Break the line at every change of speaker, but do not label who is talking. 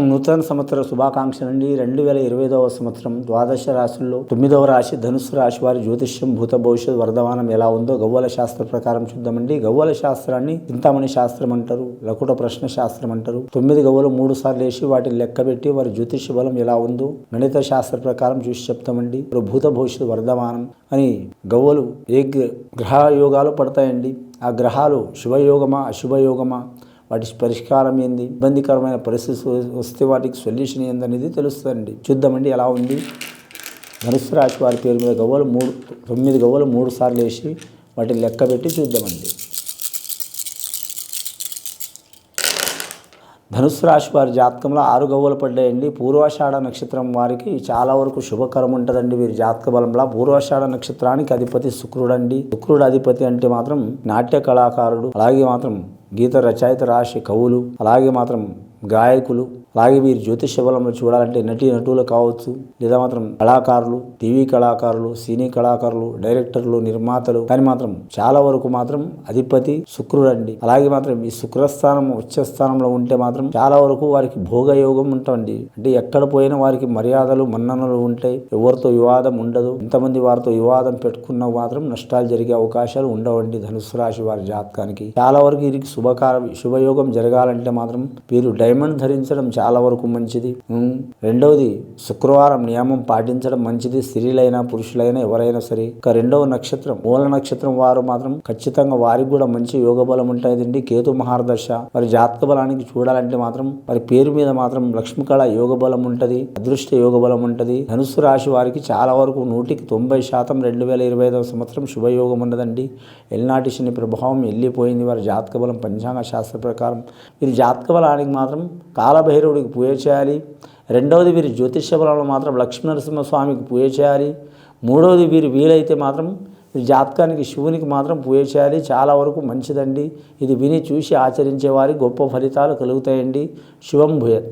నూతన సంవత్సర శుభాకాంక్షలు అండి. 2025వ సంవత్సరం ద్వాదశ రాశుల్లో 9వ రాశి ధనుస్సు రాశి వారి జ్యోతిష్యం భూత భవిష్యత్ వర్ధమానం ఎలా ఉందో గవ్వల శాస్త్ర ప్రకారం చూద్దామండి. గవ్వల శాస్త్రాన్ని చింతామణి శాస్త్రం అంటారు, లకుట ప్రశ్న శాస్త్రం అంటారు. 9 గవ్వలు 3 సార్లు వేసి వాటిని లెక్కబెట్టి వారి జ్యోతిష్య బలం ఎలా ఉందో గణిత శాస్త్ర ప్రకారం చూసి చెప్తామండి. భూత భవిష్యత్ వర్ధమానం అని గవ్వలు ఏ గ్రహ యోగాలు పడతాయండి, ఆ గ్రహాలు శుభయోగమా అశుభయోగమా, వాటి పరిష్కారం ఏంది, ఇబ్బందికరమైన పరిస్థితి వస్తే వాటికి సొల్యూషన్ ఏందనేది తెలుస్తుందండి. చూద్దామండి ఎలా ఉంది. ధనుస్సు రాశి వారి పేరు మీద గవ్వలు 9 గవ్వలు 3 సార్లు వేసి వాటిని లెక్కబెట్టి చూద్దామండి. ధనుస్సు రాశి వారి జాతకంలో 6 గవ్వలు పడ్డాయండి. పూర్వాషాఢ నక్షత్రం వారికి చాలా వరకు శుభకరం ఉంటుందండి. వీరి జాతక బలంలో పూర్వాషాఢ నక్షత్రానికి అధిపతి శుక్రుడు అండి. శుక్రుడు అధిపతి అంటే మాత్రం నాట్య కళాకారుడు, అలాగే మాత్రం గీత రచయిత రాశి కవులు, అలాగే మాత్రం గాయకులు, అలాగే వీరి జ్యోతిష బలంలో చూడాలంటే నటులు కావచ్చు, లేదా మాత్రం కళాకారులు, టీవీ కళాకారులు, సినీ కళాకారులు, డైరెక్టర్లు, నిర్మాతలు, కానీ మాత్రం చాలా వరకు మాత్రం అధిపతి శుక్రుడు అండి. అలాగే మాత్రం ఈ శుక్రస్థానం ఉచ్చస్థానంలో ఉంటే మాత్రం చాలా వరకు వారికి భోగయోగం ఉంటుంది. అంటే ఎక్కడ పోయినా వారికి మర్యాదలు మన్ననలు ఉంటాయి, ఎవరితో వివాదం ఉండదు. ఎంతమంది వారితో వివాదం పెట్టుకున్నా మాత్రం నష్టాలు జరిగే అవకాశాలు ఉండవండి. ధనుస్సు రాశి వారి జాతకానికి చాలా వరకు వీరికి శుభయోగం జరగాలంటే మాత్రం వీరు డైమండ్ ధరించడం చాలా వరకు మంచిది. రెండవది శుక్రవారం నియమం పాటించడం మంచిది. స్త్రీలైనా పురుషులైనా ఎవరైనా సరే. ఇక రెండవ నక్షత్రం మూల నక్షత్రం వారు మాత్రం ఖచ్చితంగా వారికి కూడా మంచి యోగ బలం ఉంటుందండి. కేతు మహార్దశ వారి జాతక బలానికి చూడాలంటే మాత్రం వారి పేరు మీద మాత్రం లక్ష్మీకళ యోగ బలం ఉంటుంది, అదృష్ట యోగ బలం ఉంటుంది. ధనుస్సు రాశి వారికి చాలా వరకు 90% 2025వ సంవత్సరం శుభయోగం ఉన్నదండి. ఎల్నాటి శని ప్రభావం వెళ్ళిపోయింది. వారి జాతక బలం పంచాంగ శాస్త్ర ప్రకారం వీరి జాతక బలానికి మాత్రం కాలభైరవుడికి పూజ చేయాలి. రెండవది వీరి జ్యోతిష్య బలంలో మాత్రం లక్ష్మీనరసింహస్వామికి పూజ చేయాలి. మూడవది వీరు వీలైతే మాత్రం వీరి జాతకానికి శివునికి మాత్రం పూజ చేయాలి. చాలా వరకు మంచిదండి. ఇది విని చూసి ఆచరించే వారికి గొప్ప ఫలితాలు కలుగుతాయండి. శుభం భూయత్.